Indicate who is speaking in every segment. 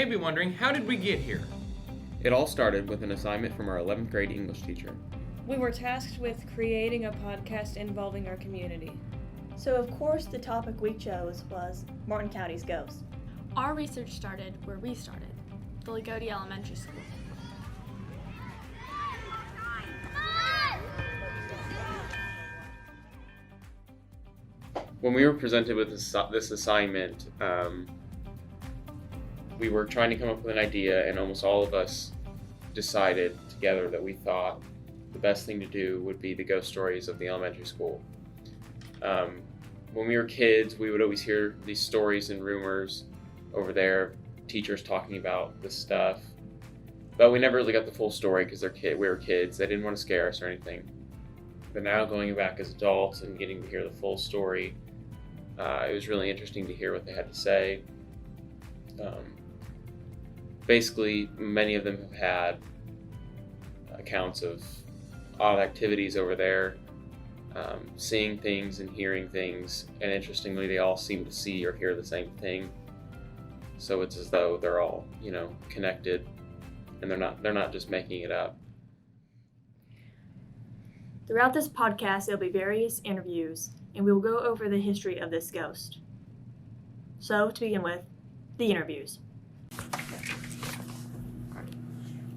Speaker 1: may be wondering, how did we get here?
Speaker 2: It all started with an assignment from our 11th grade English teacher.
Speaker 3: We were tasked with creating a podcast involving our community.
Speaker 4: So of course the topic we chose was Martin County's ghosts.
Speaker 5: Our research started where we started, the Lagodi Elementary School.
Speaker 2: When we were presented with this assignment, we were trying to come up with an idea, and almost all of us decided together that we thought the best thing to do would be the ghost stories of the elementary school. When we were kids, we would always hear these stories and rumors over there, teachers talking about this stuff, but we never really got the full story because we were kids. They didn't want to scare us or anything. But now going back as adults and getting to hear the full story, it was really interesting to hear what they had to say. Basically, many of them have had accounts of odd activities over there, seeing things and hearing things, and interestingly, they all seem to see or hear the same thing. So it's as though they're all, connected, and they're not just making it up.
Speaker 4: Throughout this podcast, there'll be various interviews, and we will go over the history of this ghost. So, to begin with, the interviews.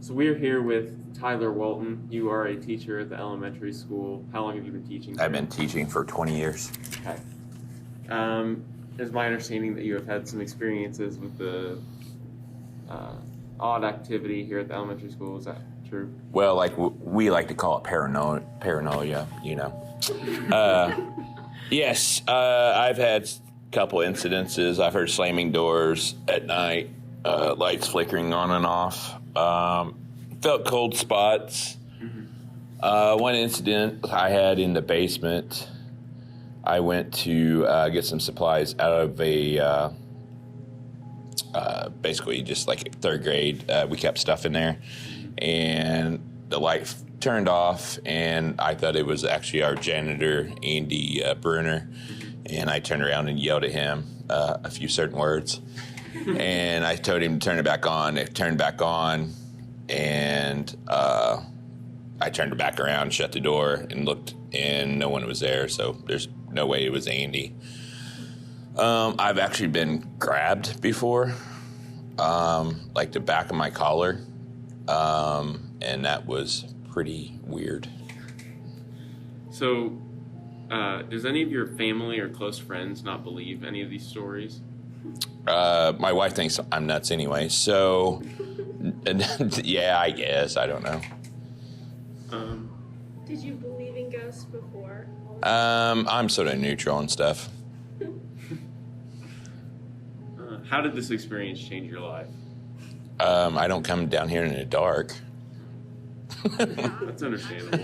Speaker 2: So we are here with Tyler Walton. You are a teacher at the elementary school. How long have you been teaching?
Speaker 6: I've been teaching for 20 years.
Speaker 2: Okay. It's my understanding that you have had some experiences with the odd activity here at the elementary school. Is that true?
Speaker 6: Well, we like to call it paranoia, Yes, I've had a couple incidences. I've heard slamming doors at night, lights flickering on and off. Felt cold spots. Mm-hmm. One incident I had in the basement, I went to get some supplies out of a, basically just like third grade. We kept stuff in there, and the light turned off, and I thought it was actually our janitor, Andy Bruner, and I turned around and yelled at him a few certain words, and I told him to turn it back on. It turned back on, and I turned it back around, shut the door, and looked, and no one was there, so there's no way it was Andy. I've actually been grabbed before, like the back of my collar, and that was pretty weird.
Speaker 2: So, does any of your family or close friends not believe any of these stories?
Speaker 6: My wife thinks I'm nuts anyway, so yeah, I guess. I don't know.
Speaker 7: Did you believe in ghosts before?
Speaker 6: I'm sort of neutral and stuff.
Speaker 2: How did this experience change your life?
Speaker 6: I don't come down here in the dark.
Speaker 2: That's understandable.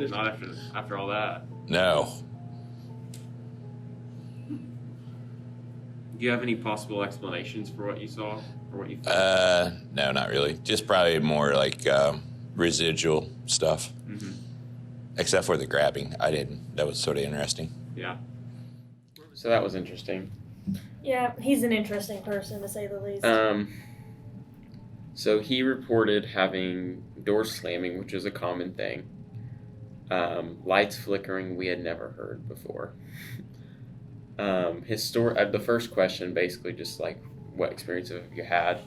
Speaker 2: Not after all that.
Speaker 6: No.
Speaker 2: Do you have any possible explanations for what you saw or what you thought?
Speaker 6: No, not really. Just probably more like residual stuff.
Speaker 2: Mm-hmm.
Speaker 6: Except for the grabbing. I didn't. That was sort of interesting.
Speaker 2: Yeah. So that was interesting.
Speaker 4: Yeah, he's an interesting person, to say the least.
Speaker 2: So he reported having doors slamming, which is a common thing. Lights flickering, we had never heard before. His story, the first question, basically just like, what experience have you had?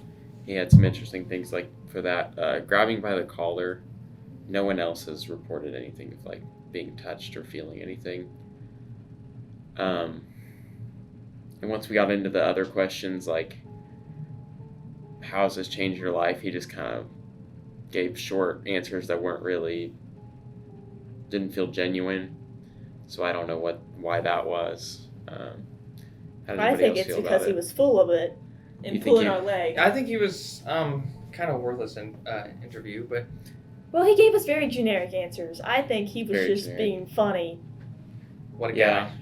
Speaker 2: He had some interesting things like for that, grabbing by the collar. No one else has reported anything of like being touched or feeling anything. And once we got into the other questions, like, how has this changed your life? He just kind of gave short answers that didn't feel genuine. So I don't know why that was.
Speaker 4: I think it's because he was full of it and pulling our leg.
Speaker 1: I think he was kind of worthless in interview, but...
Speaker 4: Well, he gave us very generic answers. I think he was just generic. Being funny.
Speaker 1: What a guy.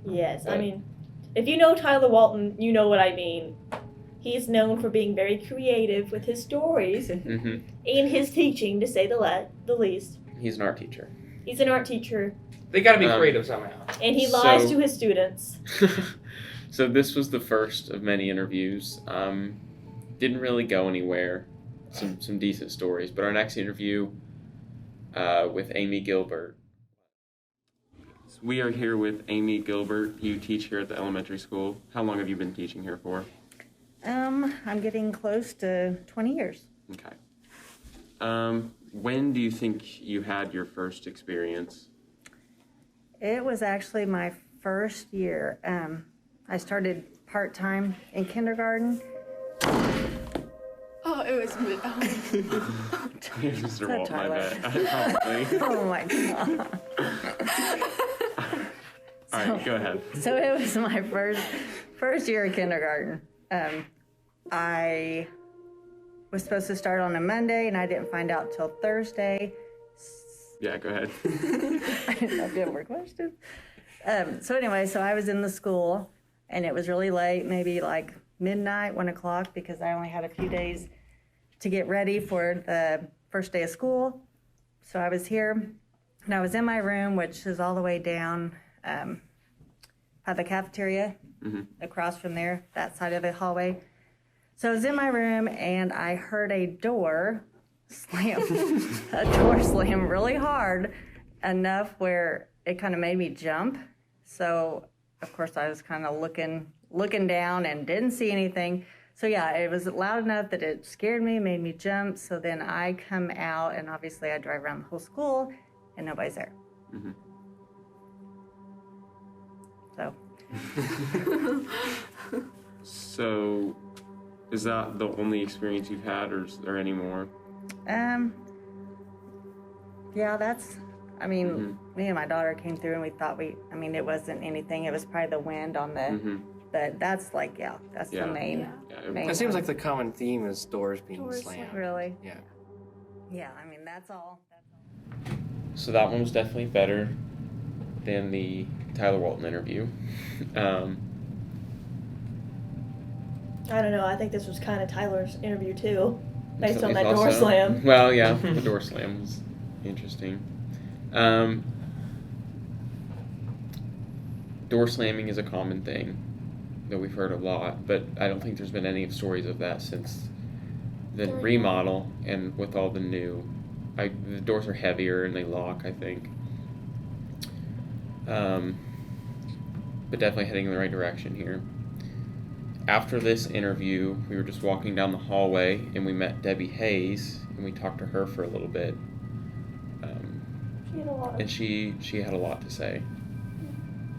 Speaker 4: Yes, I mean, if you know Tyler Walton, you know what I mean. He's known for being very creative with his stories and his teaching, to say the least.
Speaker 2: He's an art teacher.
Speaker 4: He's an art teacher.
Speaker 1: They got to be creative somehow.
Speaker 4: And he lies to his students.
Speaker 2: So this was the first of many interviews. didn't really go anywhere. Some decent stories. But our next interview with Amy Gilbert. We are here with Amy Gilbert. You teach here at the elementary school. How long have you been teaching here for?
Speaker 8: I'm getting close to 20 years.
Speaker 2: Okay. When do you think you had your first experience?
Speaker 8: It was actually my first year. I started part-time in kindergarten.
Speaker 5: Oh, it was me.
Speaker 2: Mr. Walt, my
Speaker 8: Tyler?
Speaker 2: bad. Probably.
Speaker 8: Oh my God.
Speaker 2: All right, go ahead.
Speaker 8: So it was my first year of kindergarten. I was supposed to start on a Monday, and I didn't find out till Thursday.
Speaker 2: Yeah, go ahead.
Speaker 8: I didn't know if you had more questions. So anyway, so I was in the school, and it was really late, maybe like midnight, 1 o'clock, because I only had a few days to get ready for the first day of school. So I was here, and I was in my room, which is all the way down by the cafeteria, across from there, that side of the hallway. So I was in my room, and I heard a door slam really hard, enough where it kind of made me jump. So, of course, I was kind of looking down and didn't see anything. So, yeah, it was loud enough that it scared me, made me jump. So then I come out, and obviously I drive around the whole school, and nobody's there.
Speaker 2: Mm-hmm.
Speaker 8: So.
Speaker 2: So, is that the only experience you've had, or is there any more?
Speaker 8: Yeah, me and my daughter came through and we thought it wasn't anything. It was probably the wind on the, but that's the main.
Speaker 2: Yeah.
Speaker 1: It seems like the common theme is doors being slammed.
Speaker 8: Really?
Speaker 1: Yeah.
Speaker 8: Yeah, that's all.
Speaker 2: So that one was definitely better than the Tyler Walton interview.
Speaker 4: I don't know. I think this was kind of Tyler's interview too, based on
Speaker 2: It's
Speaker 4: that door
Speaker 2: also-
Speaker 4: slam.
Speaker 2: Well, yeah, the door slam was interesting. Door slamming is a common thing that we've heard a lot, but I don't think there's been any stories of that since the remodel and with all the new. The doors are heavier and they lock, I think. But definitely heading in the right direction here. After this interview, we were just walking down the hallway and we met Debbie Hayes and we talked to her for a little bit. She had a lot to say.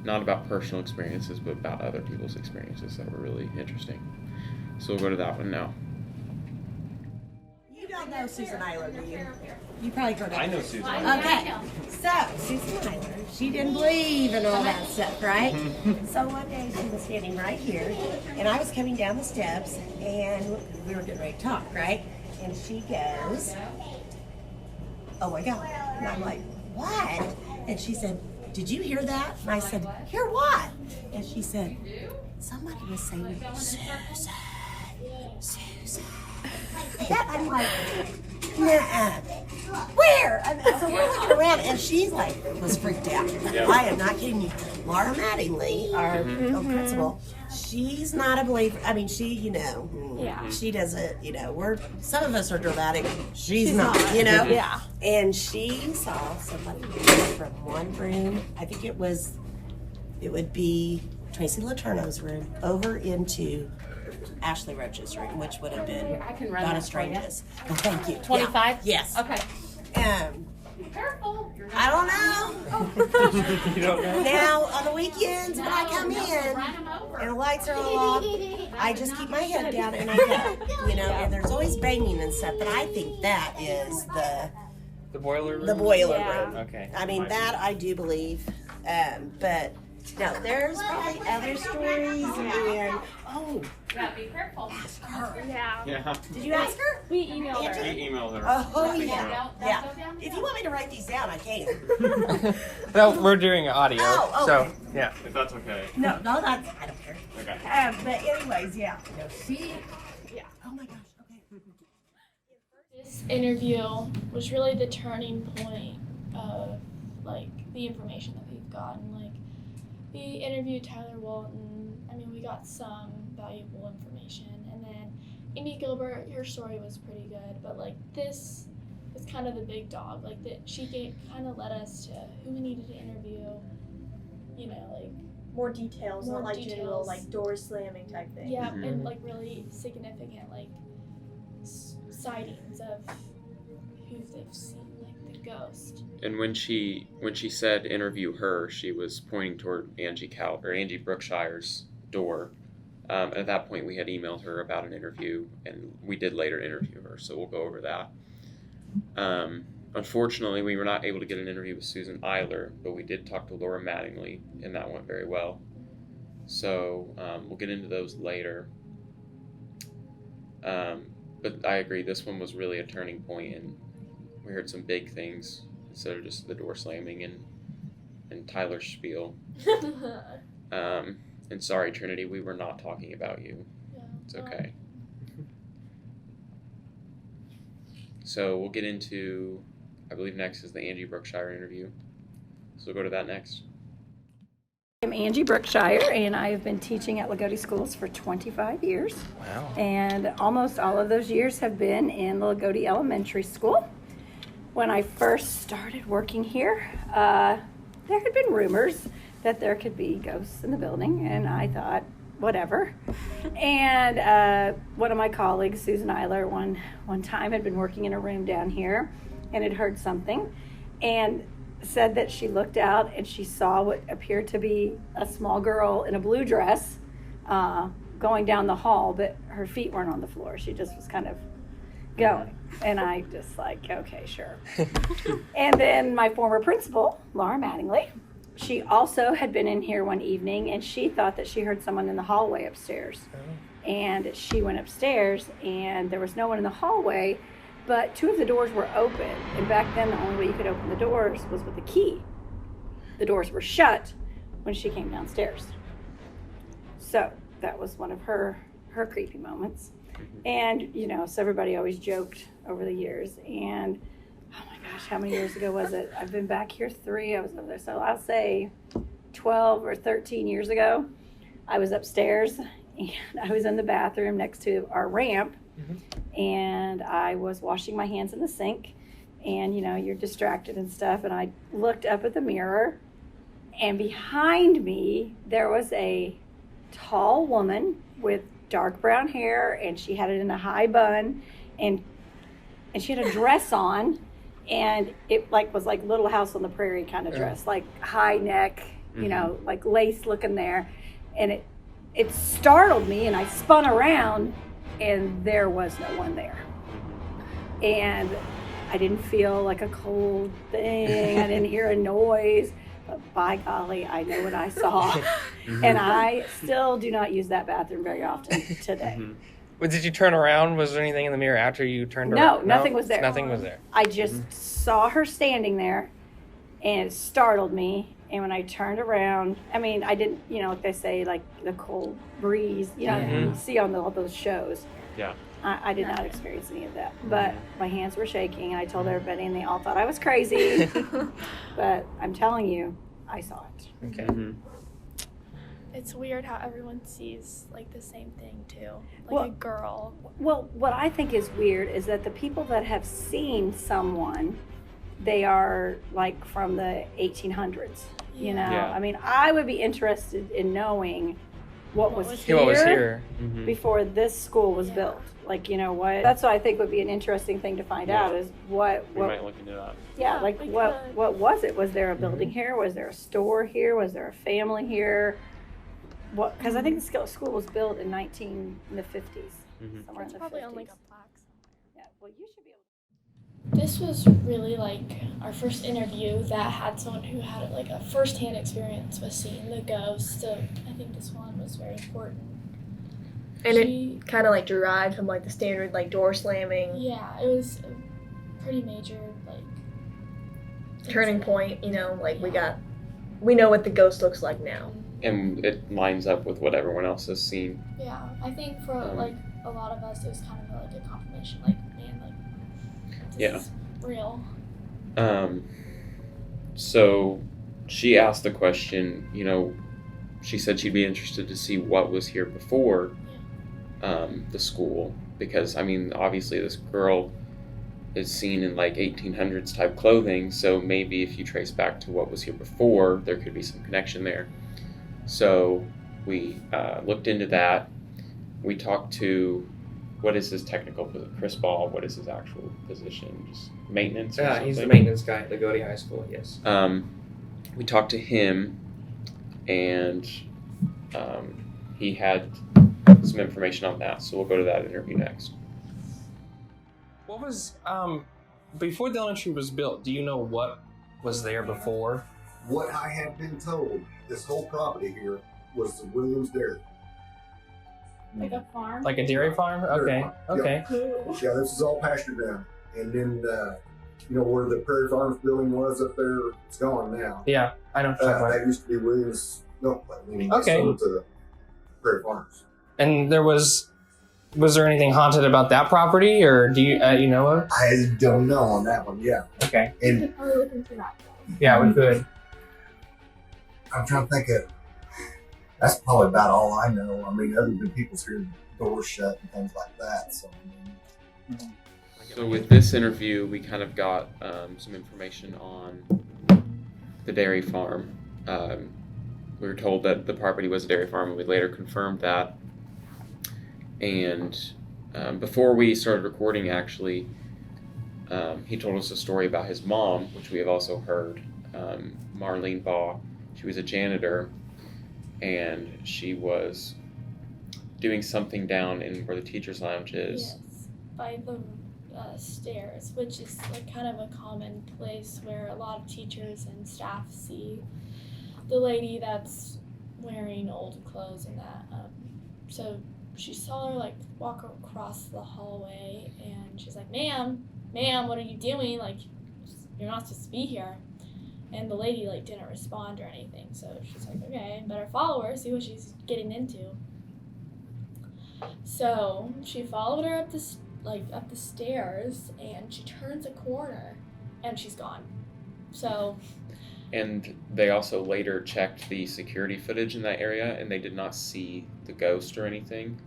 Speaker 2: Not about personal experiences, but about other people's experiences that were really interesting. So we'll go to that one now.
Speaker 9: You don't know Susan Eiler, do you? You probably heard of her.
Speaker 2: I know Susan.
Speaker 9: Okay, so Susan Eiler, she didn't believe in all that stuff, right? So one day she was standing right here, and I was coming down the steps, and we were getting ready to talk, right? And she goes, "Oh my God!" And I'm like, "What?" And she said, "Did you hear that?" And I said, "Hear what?" And she said, "Somebody was saying Susan, Susan." And I'm like, "Nuh-uh. Where?" And so we're looking around, and she's like, was freaked out. I am not kidding you. Laura Mattingly, our principal, she's not a believer. I mean, she doesn't, some of us are dramatic. She's not,
Speaker 4: Yeah.
Speaker 9: And she saw somebody from one room, I think it would be Tracy Letourneau's room, over into Ashley Roach's room, which would have been Donna Strange's. Oh, thank you.
Speaker 5: 25?
Speaker 9: Yeah. Yes.
Speaker 5: Okay.
Speaker 9: I don't know.
Speaker 2: You don't know?
Speaker 9: Now, on the weekends when I come in and the lights are all off, I just keep my head down and I go, and there's always banging and stuff, but I think that is
Speaker 1: The boiler room?
Speaker 9: the boiler room.
Speaker 1: Okay.
Speaker 9: I mean, that I do believe, but no, there's probably other stories, and
Speaker 5: Be careful.
Speaker 9: ask her.
Speaker 2: Yeah.
Speaker 9: Did you ask her?
Speaker 5: We emailed her.
Speaker 2: We emailed her.
Speaker 9: Oh, yeah. If you want me to write these down, I can.
Speaker 1: No, we're doing audio.
Speaker 9: Oh, okay.
Speaker 1: So, yeah.
Speaker 2: If that's okay.
Speaker 9: No, that's, I don't care.
Speaker 2: Okay.
Speaker 9: But anyways, yeah. No, she.
Speaker 5: Yeah.
Speaker 9: Oh my gosh. Okay.
Speaker 10: This interview was really the turning point of the information that we've gotten. We interviewed Tyler Walton. I mean, we got some valuable information, and then Amy Gilbert, her story was pretty good, but like this was kind of the big dog. Like that, she kind of led us to who we needed to interview. You know, like
Speaker 4: More details,
Speaker 10: More
Speaker 4: not like general
Speaker 10: details.
Speaker 4: like door slamming type thing.
Speaker 10: yeah, and like really significant like sightings of who they've seen, like the ghost.
Speaker 2: And when she said interview her, she was pointing toward Angie Brookshire's door. At that point, we had emailed her about an interview, and we did later interview her. So we'll go over that. Unfortunately, we were not able to get an interview with Susan Eiler, but we did talk to Laura Mattingly, and that went very well. So we'll get into those later. But I agree, this one was really a turning point, and we heard some big things instead of just the door slamming and Tyler's spiel. And sorry, Trinity, we were not talking about you.
Speaker 10: Yeah.
Speaker 2: It's okay. So we'll get into, I believe next is the Angie Brookshire interview. So we'll go to that next.
Speaker 11: I'm Angie Brookshire, and I have been teaching at Lagodi Schools for 25 years.
Speaker 1: Wow.
Speaker 11: And almost all of those years have been in Lagodi Elementary School. When I first started working here, there had been rumors that there could be ghosts in the building, and I thought, whatever. And one of my colleagues, Susan Eiler, one time had been working in a room down here and had heard something, and said that she looked out and she saw what appeared to be a small girl in a blue dress going down the hall, but her feet weren't on the floor. She just was kind of going. And I just like, okay, sure. And then my former principal, Laura Mattingly, she also had been in here one evening, and she thought that she heard someone in the hallway upstairs. And she went upstairs, and there was no one in the hallway, but two of the doors were open. And back then, the only way you could open the doors was with a key. The doors were shut when she came downstairs. So that was one of her creepy moments. And, you know, so everybody always joked over the years. And oh my gosh, how many years ago was it? I've been back here 3. I was over there. So I'll say 12 or 13 years ago, I was upstairs and I was in the bathroom next to our ramp. And I was washing my hands in the sink. And, you know, you're distracted and stuff. And I looked up at the mirror, and behind me, there was a tall woman with dark brown hair, and she had it in a high bun, and she had a dress on, and it was like Little House on the Prairie kind of dress, like high neck, you know, like lace looking there, and it startled me, and I spun around, and there was no one there, and I didn't feel like a cold thing. I didn't hear a noise. But by golly, I know what I saw. And I still do not use that bathroom very often today.
Speaker 1: Well, did you turn around? Was there anything in the mirror after you turned around?
Speaker 11: No, nothing was there.
Speaker 1: Nothing was there.
Speaker 11: I just saw her standing there, and it startled me. And when I turned around, I mean, I didn't, you know, like they say, like the cold breeze, you know, you see on all those shows.
Speaker 2: Yeah.
Speaker 11: I did not experience any of that, but my hands were shaking, and I told everybody, and they all thought I was crazy. But I'm telling you, I saw it.
Speaker 1: Okay.
Speaker 10: It's weird how everyone sees like the same thing too, like
Speaker 11: Well-
Speaker 10: a girl.
Speaker 11: Well, what I think is weird is that the people that have seen someone, they are like from the 1800s. You know,
Speaker 2: Yeah.
Speaker 11: I mean, I would be interested in knowing what was
Speaker 1: Yeah, what was here?
Speaker 11: before this school was built. Like, you know what? That's what I think would be an interesting thing to find out is what
Speaker 2: We might look into that.
Speaker 11: yeah,
Speaker 10: Yeah,
Speaker 11: like
Speaker 10: we
Speaker 11: what
Speaker 10: could.
Speaker 11: what was it? Was there a building here? Was there a store here? Was there a family here? What? Because I think the school was built in the 50s. Somewhere
Speaker 10: It's
Speaker 11: in the
Speaker 10: probably
Speaker 11: 50s.
Speaker 10: on like a plaque somewhere.
Speaker 11: Yeah, well, you should be able
Speaker 10: This was really like our first interview that had someone who had like a first-hand experience with seeing the ghost. So I think this one was very important.
Speaker 4: And
Speaker 10: She-
Speaker 4: it kind of like derived from like the standard like door slamming
Speaker 10: Yeah, it was a pretty major like
Speaker 4: turning
Speaker 10: incident.
Speaker 4: point. You know, like we know what the ghost looks like now.
Speaker 2: And it lines up with what everyone else has seen.
Speaker 10: Yeah, I think for like a lot of us, it was kind of like a confirmation. Like, man, like this
Speaker 2: Yeah.
Speaker 10: is real.
Speaker 2: So she asked the question, you know, she said she'd be interested to see what was here before the school. because I mean, obviously this girl is seen in like 1800s type clothing, so maybe if you trace back to what was here before, there could be some connection there. So we looked into that. We talked to, what is his technical position? Chris Ball, what is his actual position? Just maintenance or something?
Speaker 1: He's the maintenance guy at Lagodi High School, yes.
Speaker 2: We talked to him, and he had some information on that, so we'll go to that interview next.
Speaker 12: What was, before the elementary was built, do you know what was there before?
Speaker 13: What I have been told, this whole property here was the Williams Dairy.
Speaker 10: Like a farm?
Speaker 12: Like a dairy farm? Okay, okay.
Speaker 13: Yeah, this is all pasture ground. And then, you know, where the Prairie Farms building was up there, it's gone now.
Speaker 12: Yeah, I know what you're talking about.
Speaker 13: That used to be Williams Milk Plant. They
Speaker 12: Okay.
Speaker 13: sold it to the Prairie Farms.
Speaker 12: And was there anything haunted about that property, or do you you know of?
Speaker 13: I don't know on that one, yeah.
Speaker 12: Okay.
Speaker 10: We
Speaker 13: And
Speaker 10: could probably look into that.
Speaker 12: Yeah, we could.
Speaker 13: I'm trying to think of, that's probably about all I know. I mean, other than people's hearing doors shut and things like that. So, I mean,
Speaker 2: So with this interview, we kind of got some information on the dairy farm. We were told that the property was a dairy farm, and we later confirmed that. And before we started recording, actually, he told us a story about his mom, which we have also heard, Marlene Baugh. She was a janitor, and she was doing something down in where the teacher's lounge is.
Speaker 10: Yes, by the stairs, which is like kind of a common place where a lot of teachers and staff see the lady that's wearing old clothes and that. So she saw her like walk across the hallway, and she's like, ma'am, what are you doing? Like, you're not supposed to be here. And the lady like didn't respond or anything, so she's like, okay, better follow her, see what she's getting into. So she followed her up the stairs, and she turns a corner, and she's gone. So.
Speaker 2: And they also later checked the security footage in that area, and they did not see the ghost or anything,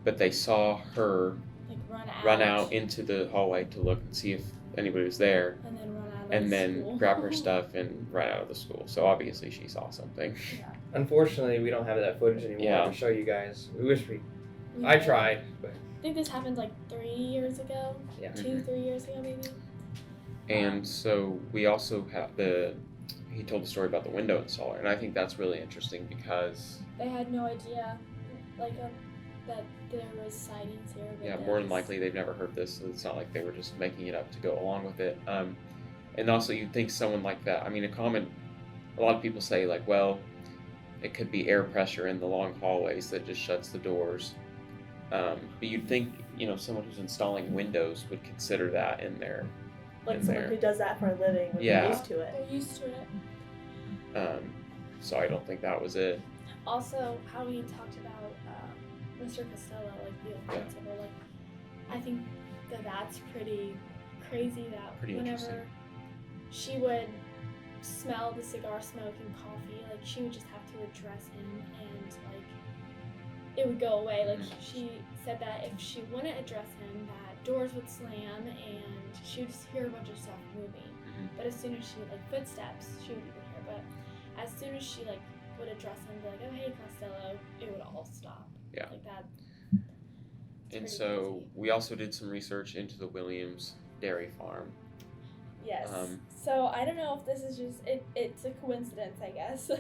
Speaker 2: but they saw her
Speaker 10: Like
Speaker 2: run out into the hallway to look and see if anybody was there,
Speaker 10: and then run out of
Speaker 2: and
Speaker 10: the
Speaker 2: then
Speaker 10: school.
Speaker 2: grab her stuff and run out of the school. So obviously she saw something.
Speaker 10: Yeah.
Speaker 1: Unfortunately, we don't have that footage anymore
Speaker 2: Yeah.
Speaker 1: to show you guys. We wish we.
Speaker 10: We
Speaker 1: I
Speaker 10: did.
Speaker 1: tried, but
Speaker 10: I think this happened like 3 years ago.
Speaker 1: Yeah.
Speaker 10: 2-3 years ago, maybe.
Speaker 2: And so we also have he told the story about the window installer, and I think that's really interesting because
Speaker 10: They had no idea, like, that there was sightings here.
Speaker 2: yeah, more than likely they've never heard this, so it's not like they were just making it up to go along with it. And also you'd think someone like that, I mean, a lot of people say like, well, it could be air pressure in the long hallways that just shuts the doors. But you'd think, you know, someone who's installing windows would consider that in there.
Speaker 4: Like someone who does that for a living would
Speaker 2: Yeah.
Speaker 4: be used to it.
Speaker 10: They're used to it.
Speaker 2: So I don't think that was it.
Speaker 10: Also, how we talked about Mr. Costello, like the old principal, like, I think that's pretty crazy that
Speaker 2: Pretty
Speaker 10: whenever
Speaker 2: interesting.
Speaker 10: she would smell the cigar smoke and coffee, like, she would just have to address him, and like it would go away. Like, she said that if she wouldn't address him, that doors would slam and she would just hear a bunch of stuff moving. But as soon as she, like, footsteps, she would even hear. But as soon as she, like, would address him, be like, oh, hey, Costello, it would all stop.
Speaker 2: Yeah.
Speaker 10: Like that.
Speaker 2: And so we also did some research into the Williams dairy farm.
Speaker 10: Yes. So I don't know if this is just it's a coincidence, I guess.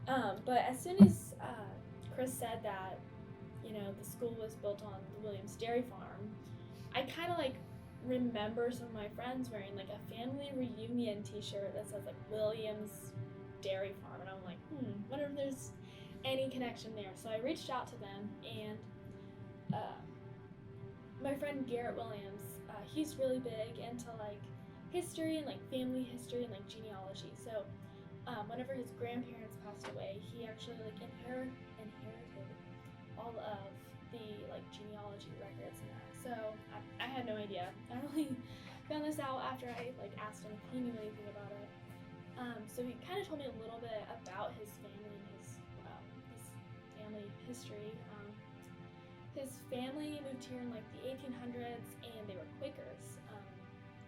Speaker 10: But as soon as Chris said that, you know, the school was built on the Williams dairy farm, I kind of like remember some of my friends wearing like a family reunion T-shirt that says like Williams dairy farm, and I'm like, wonder if there's any connection there. So I reached out to them, and my friend Garrett Williams, he's really big into like history and like family history and like genealogy. So whenever his grandparents passed away, he actually like inherited all of the like genealogy records and that. So I had no idea. I only found this out after I like asked him if he knew anything about it. So he kind of told me a little bit about his family and his family history. his family moved here in like the 1800s, and they were Quakers.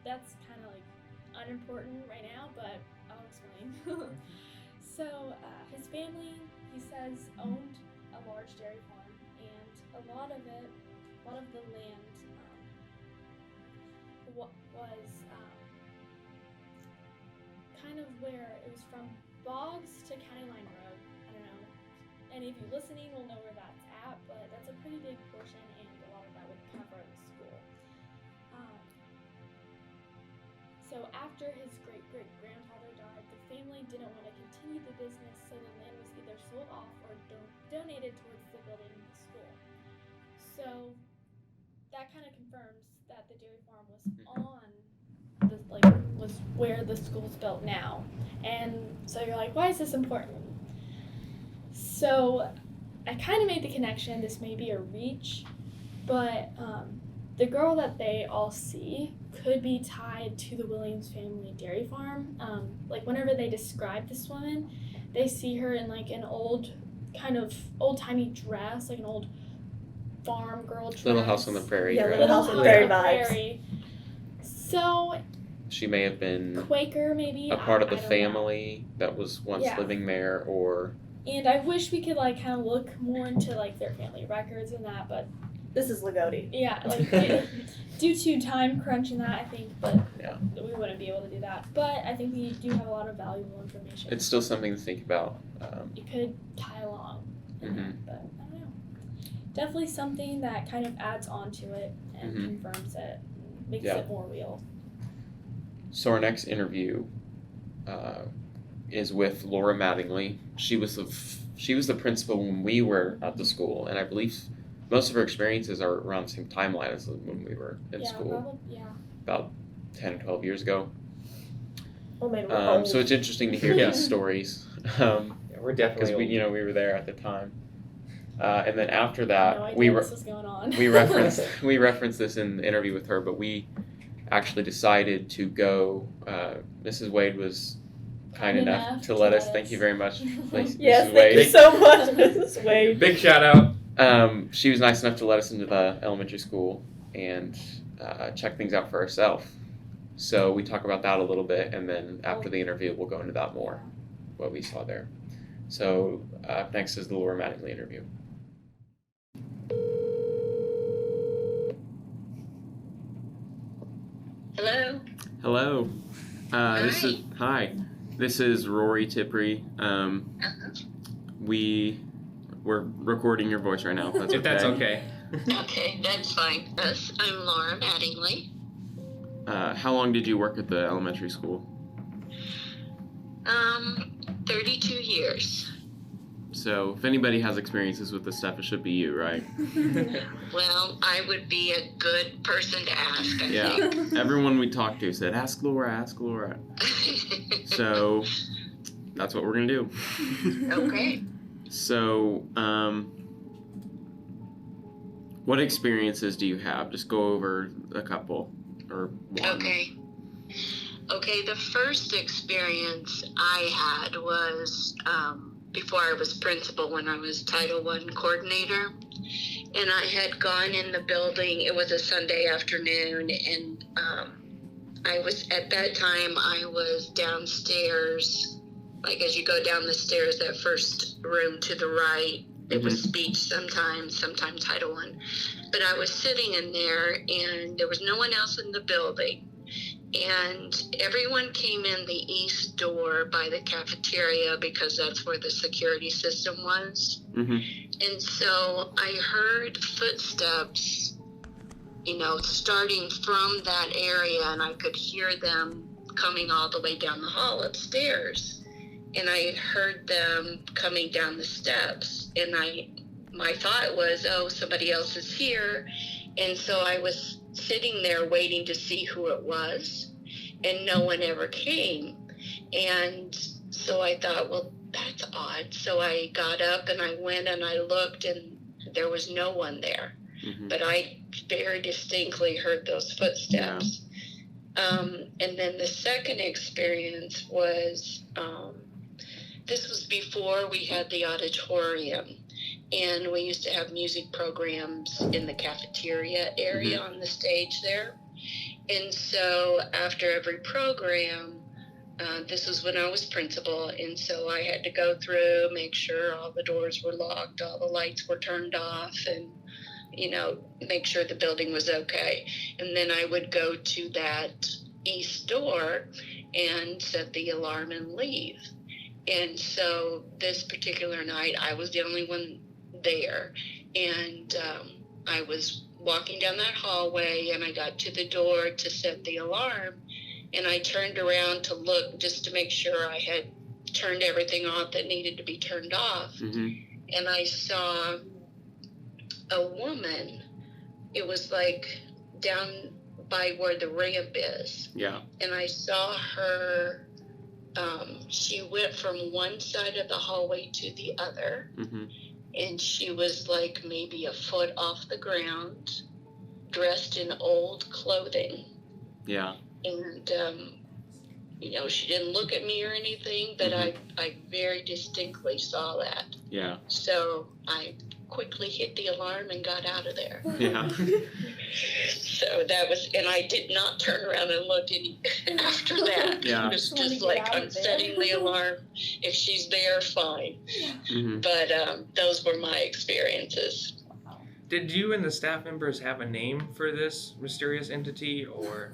Speaker 10: That's kind of like unimportant right now, but I'll explain. So his family, he says, owned a large dairy farm, and a lot of the land was kind of where it was from Boggs to County Line Road. I don't know. Any of you listening will know where that's at, but that's a pretty big portion, and a lot of that would cover the school. So after his great-great-grandfather died, the family didn't want to continue the business, so the land was either sold off or donated towards the building of the school. So that kind of confirms that the dairy farm was was where the school's built now. And so you're like, why is this important? So I kind of made the connection, this may be a reach, but the girl that they all see could be tied to the Williams family dairy farm. Like whenever they describe this woman, they see her in like an old, kind of old-timey dress, like an old farm girl dress.
Speaker 2: Little House on the Prairie.
Speaker 4: Yeah,
Speaker 2: right?
Speaker 4: Little House on the Prairie vibes.
Speaker 10: So
Speaker 2: She may have been
Speaker 10: Quaker, maybe
Speaker 2: a part of the
Speaker 10: I don't
Speaker 2: family that was once
Speaker 10: Yeah.
Speaker 2: living there, or
Speaker 10: And I wish we could like kind of look more into like their family records and that, but
Speaker 4: This is Lagodi.
Speaker 10: yeah, like due to time crunch and that, I think, but we wouldn't be able to do that. But I think we do have a lot of valuable information.
Speaker 2: it's still something to think about.
Speaker 10: You could tie along,
Speaker 2: Mhm.
Speaker 10: but I don't know. Definitely something that kind of adds on to it and
Speaker 2: Mhm.
Speaker 10: confirms it, makes
Speaker 2: Yeah.
Speaker 10: it more real.
Speaker 2: So our next interview is with Laura Mattingly. She was the principal when we were at the school, and I believe most of her experiences are around the same timeline as when we were in school, about 10 or 12 years ago.
Speaker 4: Oh man, we're old.
Speaker 2: So it's interesting to hear
Speaker 1: Yeah.
Speaker 2: these stories.
Speaker 1: We're definitely
Speaker 2: because
Speaker 1: old.
Speaker 2: we were there at the time. And then after that,
Speaker 10: No idea
Speaker 2: we
Speaker 10: this was going on.
Speaker 2: we referenced this in the interview with her, but we actually decided to go. Mrs. Wade was kind enough to let us. Thank you very much, Mrs.
Speaker 4: Yes,
Speaker 2: Wade.
Speaker 4: thank you so much, Mrs. Wade.
Speaker 1: Big shout out.
Speaker 2: She was nice enough to let us into the elementary school and check things out for ourselves. So we talk about that a little bit, and then after the interview, we'll go into that more, what we saw there. So up next is the Laura Mattingly interview.
Speaker 14: Hello.
Speaker 2: Hello. Hi. This is Rory Tippery. We're recording your voice right now.
Speaker 1: If that's okay.
Speaker 14: Okay, that's fine. Yes, I'm Laura Mattingly.
Speaker 2: How long did you work at the elementary school?
Speaker 14: 32 years.
Speaker 2: So if anybody has experiences with this stuff, it should be you, right?
Speaker 14: Well, I would be a good person to ask, I
Speaker 2: Yeah.
Speaker 14: think.
Speaker 2: Everyone we talked to said, ask Laura, ask Laura. So that's what we're going to do.
Speaker 14: Okay.
Speaker 2: So, what experiences do you have? Just go over a couple or one.
Speaker 14: Okay, the first experience I had was before I was principal, when I was Title I coordinator. And I had gone in the building. It was a Sunday afternoon, and I was downstairs. Like as you go down the stairs, that first room to the right, it was speech sometimes Title I. But I was sitting in there, and there was no one else in the building. And everyone came in the east door by the cafeteria because that's where the security system was.
Speaker 2: Mm-hmm.
Speaker 14: And so I heard footsteps, starting from that area, and I could hear them coming all the way down the hall upstairs. And I heard them coming down the steps, and my thought was, oh, somebody else is here. And so I was sitting there waiting to see who it was, and no one ever came. And so I thought, well, that's odd. So I got up and I went and I looked, and there was no one there.
Speaker 2: Mm-hmm.
Speaker 14: But I very distinctly heard those footsteps. Yeah. And then the second experience was, this was before we had the auditorium. and we used to have music programs in the cafeteria area on the stage there. And so after every program, this was when I was principal, and so I had to go through, make sure all the doors were locked, all the lights were turned off, and, you know, make sure the building was okay. And then I would go to that east door and set the alarm and leave. And so this particular night, I was the only one there, and I was walking down that hallway, and I got to the door to set the alarm, and I turned around to look just to make sure I had turned everything off that needed to be turned off. And I saw a woman. It was like down by where the ramp is.
Speaker 2: Yeah.
Speaker 14: And I saw her. She went from one side of the hallway to the other. And she was like maybe a foot off the ground, dressed in old clothing.
Speaker 2: Yeah.
Speaker 14: And, you know, she didn't look at me or anything, but I very distinctly saw that.
Speaker 2: Yeah.
Speaker 14: So I quickly hit the alarm and got out of there.
Speaker 2: Yeah.
Speaker 14: So that was, and I did not turn around and look any after that.
Speaker 2: Yeah.
Speaker 14: It was just like, I'm setting the alarm. If she's there, fine. But those were my experiences.
Speaker 1: Did you and the staff members have a name for this mysterious entity, or?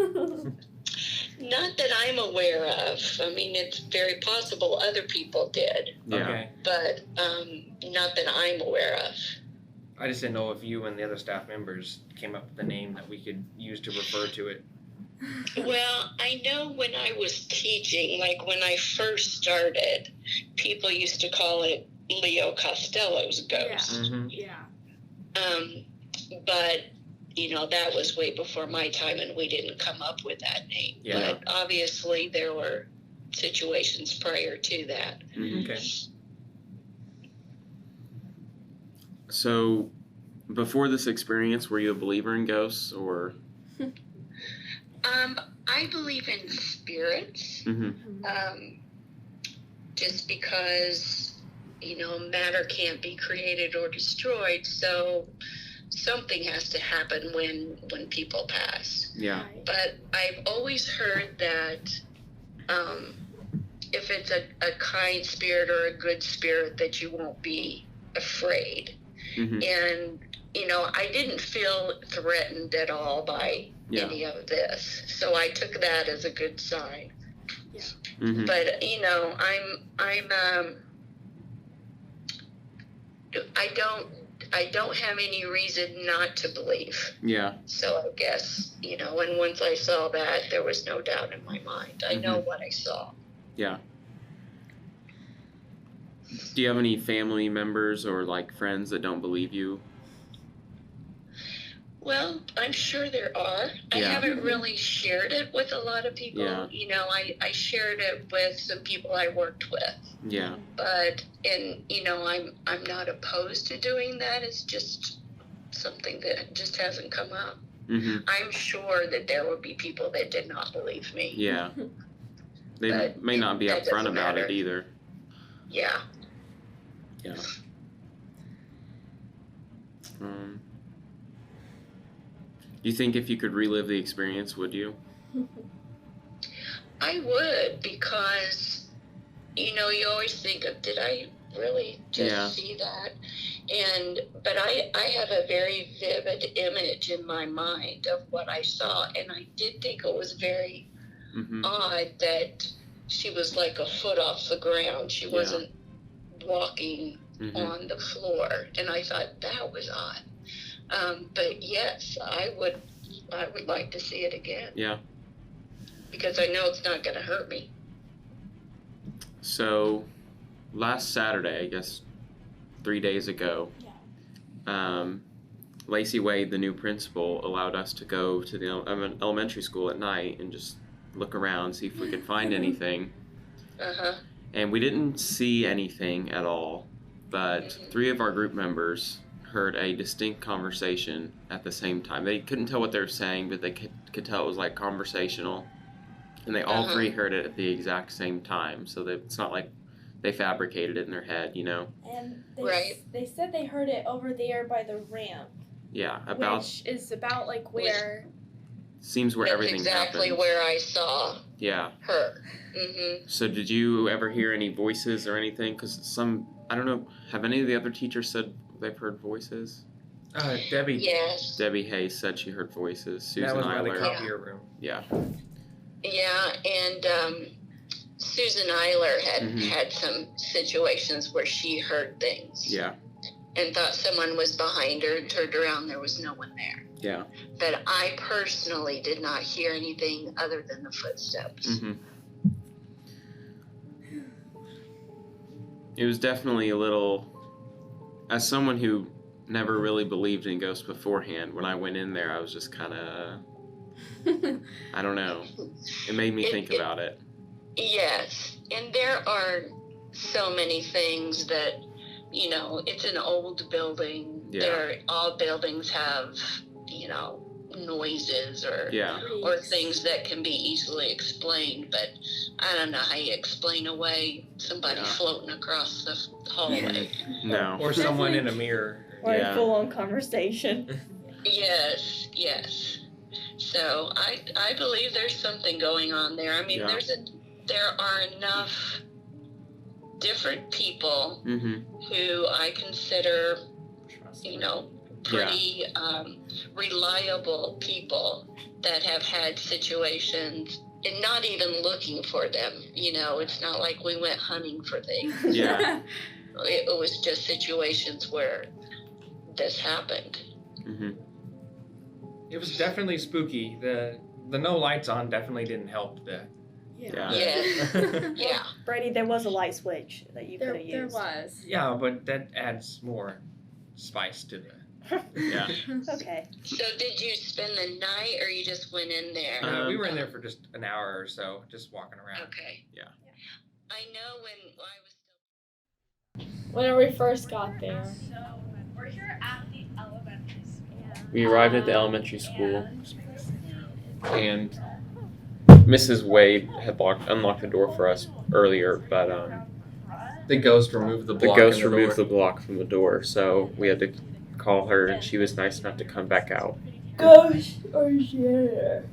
Speaker 14: Not that I'm aware of. I mean, it's very possible other people did.
Speaker 2: Yeah.
Speaker 1: Okay.
Speaker 14: But not that I'm aware of.
Speaker 1: I just didn't know if you and the other staff members came up with a name that we could use to refer to it.
Speaker 14: Well, I know when I was teaching, like when I first started, people used to call it Leo Costello's ghost.
Speaker 5: Yeah.
Speaker 14: But, you know, that was way before my time, and we didn't come up with that name.
Speaker 2: Yeah.
Speaker 14: But obviously there were situations prior to that.
Speaker 1: Okay.
Speaker 2: So, before this experience, were you a believer in ghosts, or?
Speaker 14: I believe in spirits. Just because, you know, matter can't be created or destroyed, so something has to happen when people pass.
Speaker 2: Yeah.
Speaker 14: But I've always heard that if it's a kind spirit or a good spirit, that you won't be afraid. And, you know, I didn't feel threatened at all by any of this. So I took that as a good sign. But, you know, I don't have any reason not to believe.
Speaker 2: Yeah.
Speaker 14: So I guess, you know, and once I saw that, there was no doubt in my mind. I know what I saw.
Speaker 2: Yeah. Do you have any family members or like friends that don't believe you?
Speaker 14: Well, I'm sure there are. I haven't really shared it with a lot of people.
Speaker 2: Yeah.
Speaker 14: You know, I shared it with some people I worked with.
Speaker 2: Yeah.
Speaker 14: But, and, you know, I'm not opposed to doing that. It's just something that just hasn't come up. I'm sure that there will be people that did not believe me.
Speaker 2: Yeah. They may not be upfront about it either.
Speaker 14: Yeah.
Speaker 2: Yeah. You think if you could relive the experience, would you?
Speaker 14: I would, because, you know, you always think of, did I really just see that? But I have a very vivid image in my mind of what I saw, and I did think it was very odd that she was like a foot off the ground. She wasn't walking on the floor, and I thought that was odd. But yes, I would like to see it again.
Speaker 2: Yeah.
Speaker 14: Because I know it's not going to hurt me.
Speaker 2: So, last Saturday, I guess 3 days ago, Lacey Wade, the new principal, allowed us to go to the elementary school at night and just look around, see if we could find anything. And we didn't see anything at all, but 3 of our group members heard a distinct conversation at the same time. They couldn't tell what they were saying, but they could tell it was like conversational. And they all 3 heard it at the exact same time. So that it's not like they fabricated it in their head, you know.
Speaker 10: And
Speaker 14: Right.
Speaker 10: they said they heard it over there by the ramp,
Speaker 2: Yeah, about
Speaker 10: which is about like where.
Speaker 2: seems where
Speaker 14: That's
Speaker 2: everything
Speaker 14: exactly
Speaker 2: happened.
Speaker 14: where I saw
Speaker 2: Yeah.
Speaker 14: her. Mm-hmm.
Speaker 2: So did you ever hear any voices or anything? Because I don't know, have any of the other teachers said they've heard voices?
Speaker 1: Debbie.
Speaker 14: Yes.
Speaker 2: Debbie Hayes said she heard voices. Susan
Speaker 1: That was by the
Speaker 2: Eiler.
Speaker 1: copier room.
Speaker 2: Yeah.
Speaker 14: Yeah, and Susan Eiler had some situations where she heard things.
Speaker 2: Yeah.
Speaker 14: And thought someone was behind her and turned around, there was no one there.
Speaker 2: Yeah.
Speaker 14: But I personally did not hear anything other than the footsteps.
Speaker 2: Mm-hmm. It was definitely a little, as someone who never really believed in ghosts beforehand, when I went in there, I was just kind of, I don't know. It made me think about it.
Speaker 14: Yes, and there are so many things that, you know, it's an old building.
Speaker 2: Yeah.
Speaker 14: All buildings have, you know, noises or things that can be easily explained, but I don't know how you explain away somebody floating across the hallway.
Speaker 2: No.
Speaker 1: Or someone in a mirror.
Speaker 4: Or a full-on conversation.
Speaker 14: Yes, yes. So I believe there's something going on there. I mean, there are enough different people who I consider, you know, pretty reliable people that have had situations and not even looking for them. You know, it's not like we went hunting for things.
Speaker 2: Yeah.
Speaker 14: It was just situations where this happened.
Speaker 2: Mm-hmm.
Speaker 1: It was definitely spooky. The no lights on definitely didn't help.
Speaker 14: Yeah.
Speaker 4: Brady, there was a light switch that you could have used.
Speaker 10: There was.
Speaker 1: Yeah, but that adds more spice to the. Yeah.
Speaker 4: Okay.
Speaker 14: So did you spend the night or you just went in there?
Speaker 1: We were in there for just an hour or so, just walking around.
Speaker 14: Okay.
Speaker 2: Yeah.
Speaker 14: I know when I was
Speaker 10: When we first got there.
Speaker 3: We're here at the elementary school.
Speaker 2: We arrived at the elementary school, and Mrs. Wade had unlocked the door for us earlier, but
Speaker 1: the ghost removed the block.
Speaker 2: the block from the door, so we had to call her, and she was nice enough to come back out.
Speaker 10: Ghost or janitor?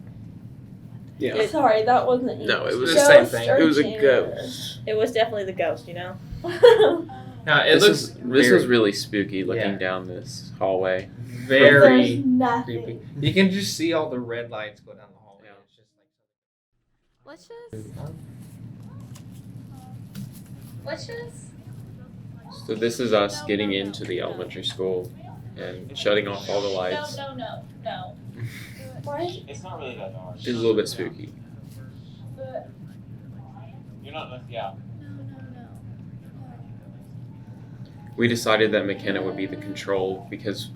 Speaker 2: Yeah.
Speaker 10: Sorry, that wasn't English.
Speaker 2: No, it was
Speaker 10: Ghost
Speaker 2: the same thing.
Speaker 10: or
Speaker 2: It was a
Speaker 10: janitor?
Speaker 2: ghost.
Speaker 4: It was definitely the ghost, you know?
Speaker 1: Now, this
Speaker 2: was really spooky looking down this hallway.
Speaker 1: Very
Speaker 10: There's nothing.
Speaker 1: creepy. You can just see all the red lights go down the hallway.
Speaker 2: Yeah.
Speaker 1: It's just like
Speaker 10: Let's just.
Speaker 2: So this is us getting into the elementary school and shutting off all the lights.
Speaker 10: No. Why?
Speaker 15: It's not really that dark.
Speaker 2: It's a little bit spooky.
Speaker 15: You're not, yeah.
Speaker 2: We decided that McKenna would be the control because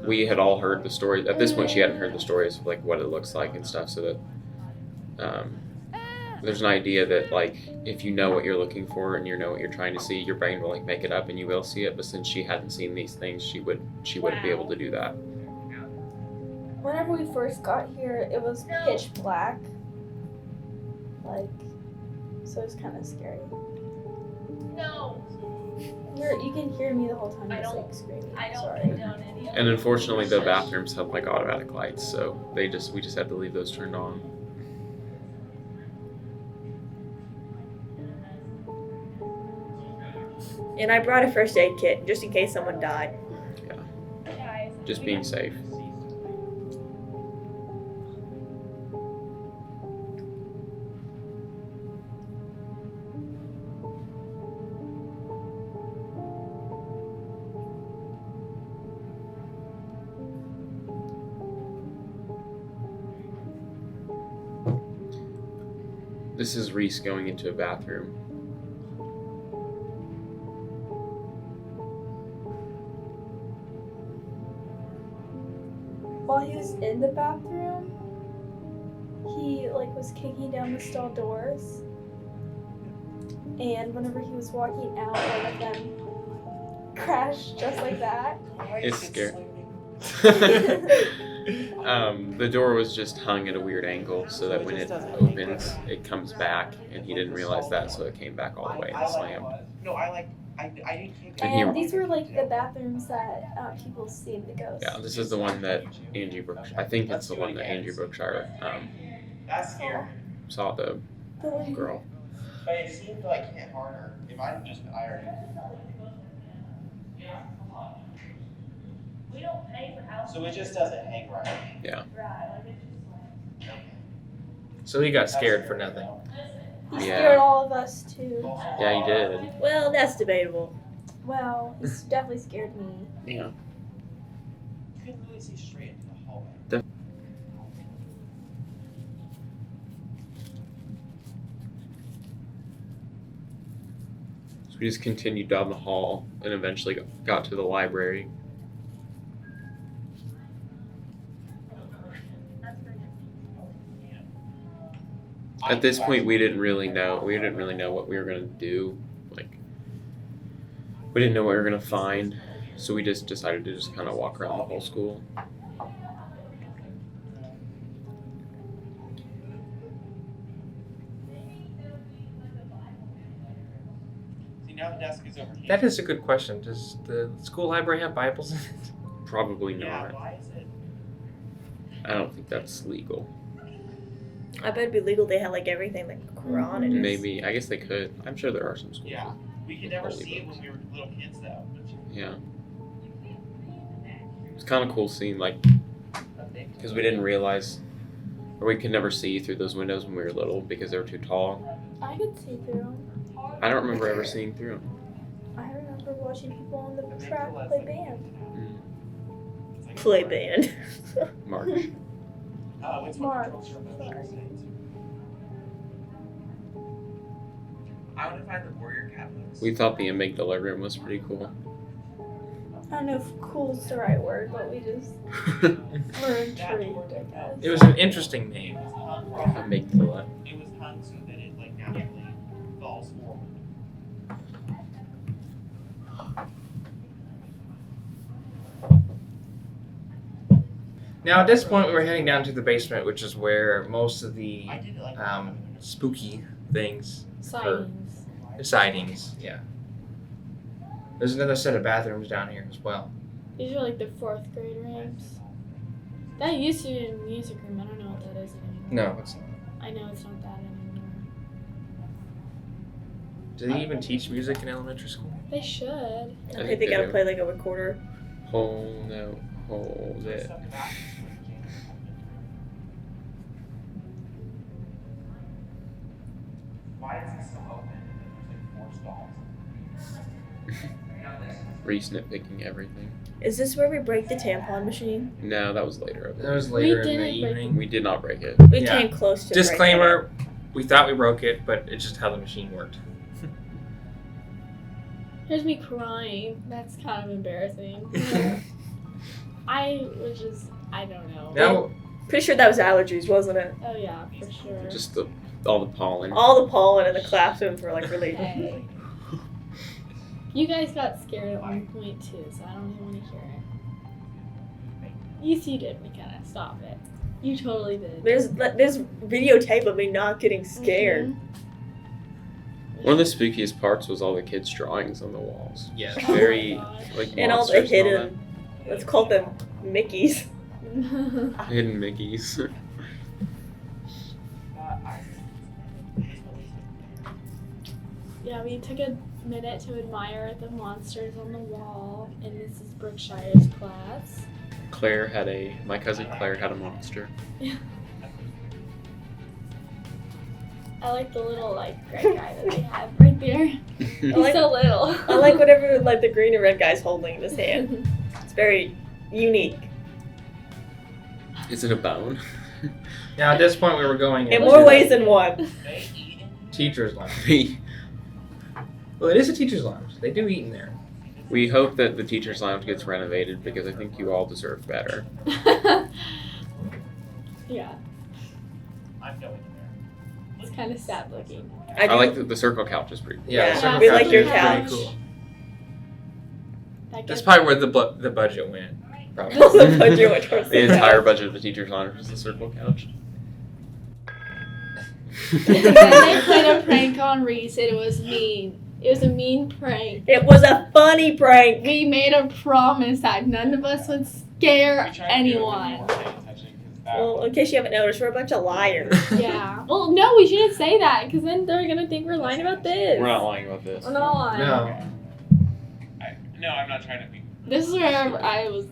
Speaker 2: we had all heard the story. At this point, she hadn't heard the stories of like what it looks like and stuff. So that there's an idea that like if you know what you're looking for and you know what you're trying to see, your brain will like make it up and you will see it. But since she hadn't seen these things, she wouldn't be able to do that.
Speaker 10: Whenever we first got here, it was pitch black. So it was kind of scary.
Speaker 3: No.
Speaker 10: You can hear me the whole time. Screaming.
Speaker 3: I don't
Speaker 10: Sorry.
Speaker 3: condone any of
Speaker 2: And unfortunately, the bathrooms have like automatic lights, so we just had to leave those turned on.
Speaker 4: And I brought a first aid kit just in case someone died.
Speaker 2: Yeah. Just being safe. This is Reese going into a bathroom.
Speaker 10: While he was in the bathroom, he was kicking down the stall doors. And whenever he was walking out, one of them crashed just like that.
Speaker 2: It's scary. The door was just hung at a weird angle so that when it opens, it comes back, and he didn't realize that, so it came back all the way and slammed.
Speaker 15: No, I didn't take
Speaker 2: And he-
Speaker 10: And these were like the bathrooms that people seen the ghost.
Speaker 2: Yeah, this is the one that Angie Brookshire, I think it's the one that Angie Brookshire
Speaker 15: That's scary.
Speaker 2: saw the girl.
Speaker 15: But it seemed like hit harder. If I just, I already.
Speaker 4: We don't pay for house.
Speaker 15: So it just doesn't hang right.
Speaker 2: Yeah.
Speaker 1: So he got scared for nothing.
Speaker 10: He
Speaker 2: Yeah.
Speaker 10: scared all of us too.
Speaker 2: Yeah, he did.
Speaker 4: Well, that's debatable.
Speaker 10: Well, he's definitely scared me.
Speaker 2: Yeah.
Speaker 15: You couldn't really see straight into the hallway.
Speaker 2: So we just continued down the hall and eventually got to the library. At this point, we didn't really know what we were gonna do. Like, we didn't know what we were gonna find, so we just decided to just kind of walk around the whole school.
Speaker 15: See, now the desk is over here.
Speaker 1: That is a good question. Does the school library have Bibles in it?
Speaker 2: Probably
Speaker 15: Yeah,
Speaker 2: not.
Speaker 15: why is it?
Speaker 2: I don't think that's legal.
Speaker 4: I bet it'd be legal. They had like everything, like Quran and
Speaker 2: Maybe. I guess they could. I'm sure there are some schools.
Speaker 15: Yeah. We could
Speaker 2: with
Speaker 15: never
Speaker 2: holy
Speaker 15: see it
Speaker 2: books.
Speaker 15: when we were little kids, though.
Speaker 2: Yeah. It's kind of cool seeing, like, because we didn't realize, or we could never see through those windows when we were little because they were too tall.
Speaker 10: I could see through them.
Speaker 2: I don't remember ever seeing through them.
Speaker 10: I remember watching people on the track play band.
Speaker 4: play band.
Speaker 2: March.
Speaker 15: It's
Speaker 10: March.
Speaker 15: Sorry. I want to find the warrior cabinets.
Speaker 2: We thought the amygdala room was pretty cool.
Speaker 10: I don't know if cool's the right word, but we just were intrigued, I guess.
Speaker 1: It was an interesting name.
Speaker 2: Amygdala.
Speaker 15: It was hung so that it like naturally falls forward.
Speaker 1: Now, at this point, we were heading down to the basement, which is where most of the spooky things occur. Sightings, yeah. There's another set of bathrooms down here as well.
Speaker 10: These are like the 4th grade rooms. That used to be a music room. I don't know what that is anymore.
Speaker 1: No, it's not.
Speaker 10: I know it's not that anymore.
Speaker 1: Do they even teach music in elementary school?
Speaker 10: They should.
Speaker 4: I think they gotta play like a recorder.
Speaker 2: Hold it.
Speaker 15: Why is this so open? There's like 4 stalls.
Speaker 2: Reese nitpicking everything.
Speaker 4: Is this where we break the tampon machine?
Speaker 2: No, that was later.
Speaker 1: That was later in the
Speaker 10: didn't break
Speaker 1: evening.
Speaker 2: We did not break it.
Speaker 4: We came close to
Speaker 1: Disclaimer, we thought we broke it, but it's just how the machine worked.
Speaker 10: Here's me crying. That's kind of embarrassing. I don't know.
Speaker 1: Now,
Speaker 4: Pretty sure that was allergies, wasn't it?
Speaker 10: Oh yeah, for sure.
Speaker 2: Just all the pollen.
Speaker 4: All the pollen in the classrooms were like really.
Speaker 10: Hey. You guys got scared at one point too, so I don't even want to hear it. Yes, you did, McKenna. Stop it. You totally did.
Speaker 4: There's videotape of me not getting scared.
Speaker 2: One of the spookiest parts was all the kids' drawings on the walls.
Speaker 1: Yeah.
Speaker 2: Very like
Speaker 4: And all the
Speaker 2: monsters and all
Speaker 4: hidden, let's call them Mickeys.
Speaker 2: that. Hidden Mickeys.
Speaker 10: Yeah, we took a minute to admire the monsters on the wall in Mrs. Brookshire's class.
Speaker 2: My cousin Claire had a monster.
Speaker 10: I like the little red guy that they have right there. He's so little.
Speaker 4: I like whatever the green and red guy's holding in his hand. It's very unique.
Speaker 2: Is it a bone?
Speaker 1: now at this point, we were going
Speaker 4: In
Speaker 1: into
Speaker 4: more ways than one.
Speaker 1: teacher's lounge. Well, it is a teacher's lounge. They do eat in there.
Speaker 2: We hope that the teacher's lounge gets renovated because I think you all deserve better.
Speaker 10: Yeah,
Speaker 15: I'm going there.
Speaker 10: it's kind of sad looking.
Speaker 2: I like the circle couch is pretty cool.
Speaker 1: Yeah, the circle
Speaker 4: we
Speaker 1: couch
Speaker 4: like your
Speaker 1: is pretty
Speaker 4: couch.
Speaker 1: cool.
Speaker 10: That
Speaker 1: That's
Speaker 10: gets-
Speaker 1: probably where the budget went. probably.
Speaker 4: The budget went towards
Speaker 2: The entire budget of the teacher's honors was the circle couch.
Speaker 10: Then they played a prank on Reese and it was mean. It was a mean prank.
Speaker 4: It was a funny prank.
Speaker 10: We made a promise that none of us would scare anyone.
Speaker 4: Well, in case you haven't noticed, we're a bunch of liars.
Speaker 10: Yeah. Well, no, we shouldn't say that because then they're gonna think we're lying about this.
Speaker 2: We're not lying about this.
Speaker 10: We're not lying.
Speaker 1: No.
Speaker 15: No, I'm not trying to be.
Speaker 10: This is where I was.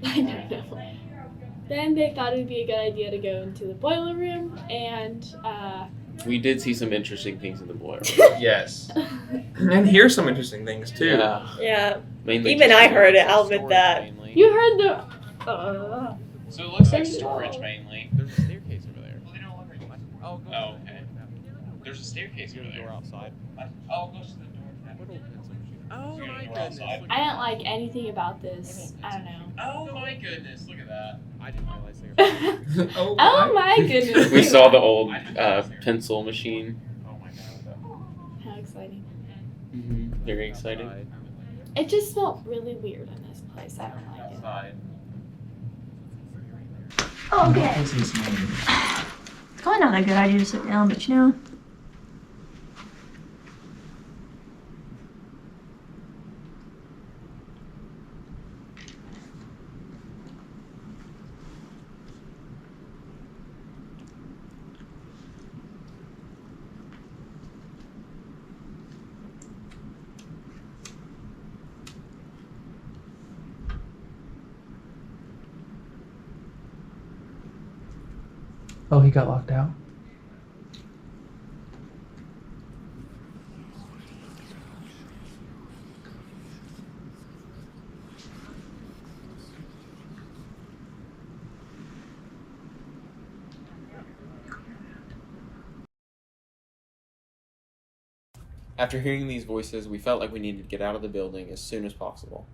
Speaker 10: I don't know. Then they thought it would be a good idea to go into the boiler room and.
Speaker 2: We did see some interesting things in the boiler.
Speaker 1: Yes. And hear some interesting things too.
Speaker 2: Yeah.
Speaker 4: Yeah.
Speaker 2: Mainly
Speaker 4: Even
Speaker 2: just
Speaker 4: I heard it.
Speaker 2: storage
Speaker 4: I'll admit that.
Speaker 2: mainly.
Speaker 10: You heard the.
Speaker 15: So it looks like storage mainly.
Speaker 2: There's a staircase over there.
Speaker 15: Oh, okay. There's a staircase over there.
Speaker 2: Outside.
Speaker 15: Oh, it goes to the door.
Speaker 2: Oh
Speaker 15: my
Speaker 2: goodness.
Speaker 10: I don't like anything about this. I don't know.
Speaker 15: Oh my goodness, look at that.
Speaker 2: I didn't realize they were.
Speaker 10: Oh my goodness.
Speaker 2: We saw the old pencil machine.
Speaker 15: Oh my god.
Speaker 10: How exciting.
Speaker 2: Mm-hmm. Very exciting.
Speaker 10: It just smelled really weird in this place. I don't like it.
Speaker 15: Outside.
Speaker 4: Okay. It's probably not a good idea to sit down, but you know.
Speaker 12: Oh, he got locked out?
Speaker 2: After hearing these voices, we felt like we needed to get out of the building as soon as possible.